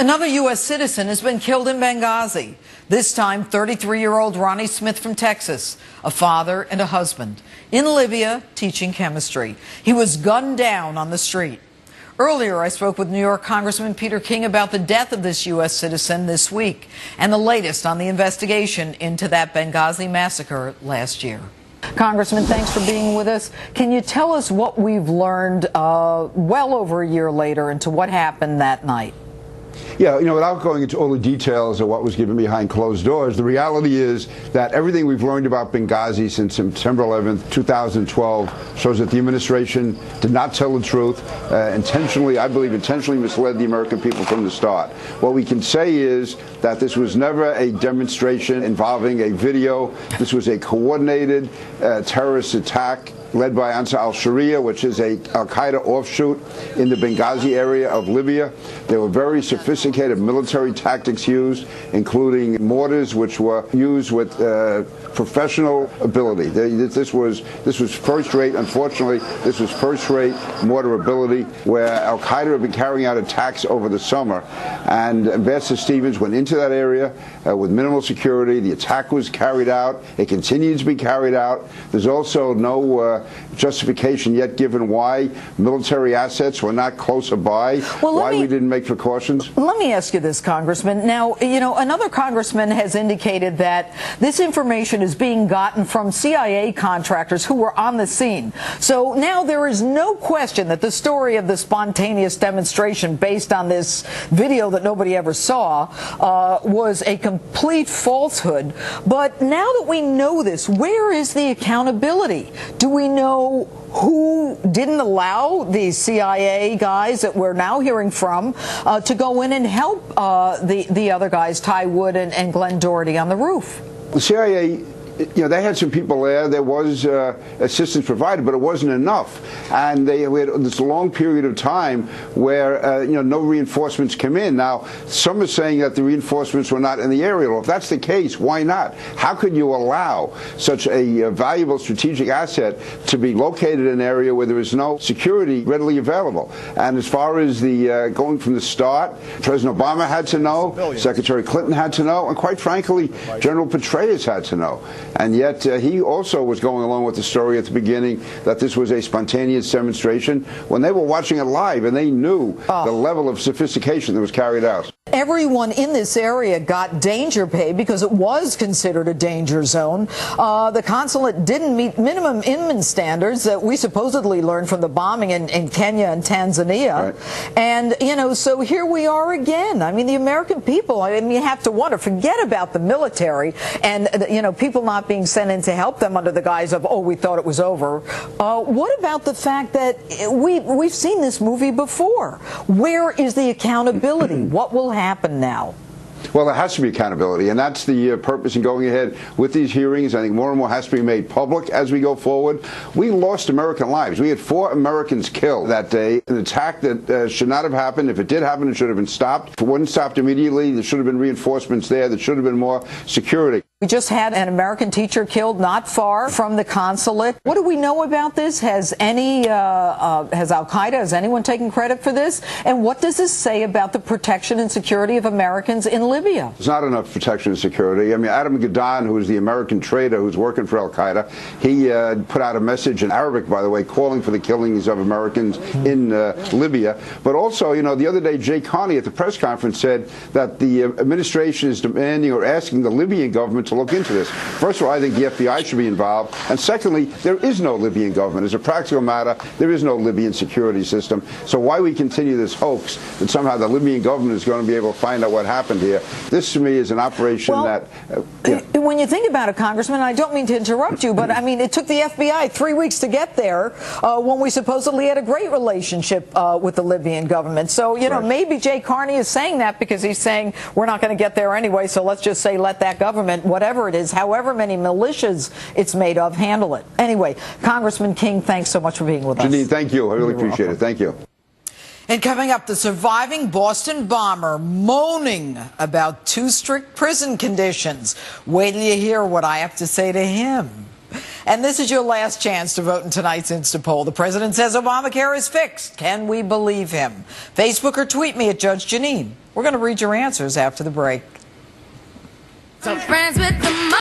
Another U.S. citizen has been killed in Benghazi. This time, 33-year-old Ronnie Smith from Texas, a father and a husband, in Libya teaching chemistry. He was gunned down on the street. Earlier, I spoke with New York Congressman Peter King about the death of this U.S. citizen this week and the latest on the investigation into that Benghazi massacre last year. Congressman, thanks for being with us. Can you tell us what we've learned well over a year later into what happened that night? Yeah, without going into all the details of what was given behind closed doors, the reality is that everything we've learned about Benghazi since September 11th, 2012 shows that the administration did not tell the truth, I believe intentionally misled the American people from the start. What we can say is that this was never a demonstration involving a video. This was a coordinated terrorist attack led by Ansar al-Sharia, which is a al-Qaeda offshoot in the Benghazi area of Libya. There were very sophisticated military tactics used, including mortars, which were used with professional ability. This was first-rate. Unfortunately, this was first-rate mortar ability, where al-Qaeda had been carrying out attacks over the summer. And Ambassador Stevens went into that area with minimal security. The attack was carried out. It continues to be carried out. There's also no justification yet given why military assets were not closer by, why we didn't make precautions. Let me ask you this, Congressman. Now, another congressman has indicated that this information is being gotten from CIA contractors who were on the scene. So now there is no question that the story of the spontaneous demonstration based on this video that nobody ever saw was a complete falsehood. But now that we know this, where is the accountability? Do we know who didn't allow these CIA guys that we're now hearing from to go in and help the other guys, Ty Wood and Glenn Doherty, on the roof? The CIA, they had some people there. There was assistance provided, but it wasn't enough. And we had this long period of time where no reinforcements came in. Now, some are saying that the reinforcements were not in the area. Well, if that's the case, why not? How could you allow such a valuable strategic asset to be located in an area where there is no security readily available? And as far as the going from the start, President Obama had to know, Secretary Clinton had to know, and quite frankly, General Petraeus had to know. And yet he also was going along with the story at the beginning that this was a spontaneous demonstration when they were watching it live and they knew the level of sophistication that was carried out. Everyone in this area got danger pay because it was considered a danger zone. The consulate didn't meet minimum inman standards that we supposedly learned from the bombing in Kenya and Tanzania. Right. And, so here we are again. I mean, the American people, you have to wonder, forget about the military and, people not being sent in to help them under the guise of, we thought it was over. What about the fact that we've seen this movie before? Where is the accountability? What will happen now? Well, there has to be accountability, and that's the purpose in going ahead with these hearings. I think more and more has to be made public as we go forward. We lost American lives. We had 4 Americans killed that day, an attack that should not have happened. If it did happen, it should have been stopped. If it wasn't stopped immediately, there should have been reinforcements there. There should have been more security. We just had an American teacher killed not far from the consulate. What do we know about this? Has Al-Qaeda, has anyone taken credit for this? And what does this say about the protection and security of Americans in Libya? There's not enough protection and security. I mean, Adam Gaddan, who is the American trader who's working for Al-Qaeda, he put out a message in Arabic, by the way, calling for the killings of Americans in Libya. But also, the other day, Jay Carney at the press conference said that the administration is demanding or asking the Libyan government to look into this. First of all, I think the FBI should be involved. And secondly, there is no Libyan government. As a practical matter, there is no Libyan security system. So why we continue this hoax that somehow the Libyan government is going to be able to find out what happened here? This, to me, is an operation When you think about it, Congressman, I don't mean to interrupt you, but I mean, it took the FBI 3 weeks to get there when we supposedly had a great relationship with the Libyan government. So, maybe Jay Carney is saying that because he's saying we're not going to get there anyway, so let's just say let that government, whatever it is, however many militias it's made of, handle it. Anyway, Congressman King, thanks so much for being with us. Janine, thank you. I really appreciate it. Thank you. And coming up, the surviving Boston bomber moaning about too strict prison conditions. Wait till you hear what I have to say to him. And this is your last chance to vote in tonight's Insta poll. The president says Obamacare is fixed. Can we believe him? Facebook or tweet me at Judge Janine. We're going to read your answers after the break. So friends with the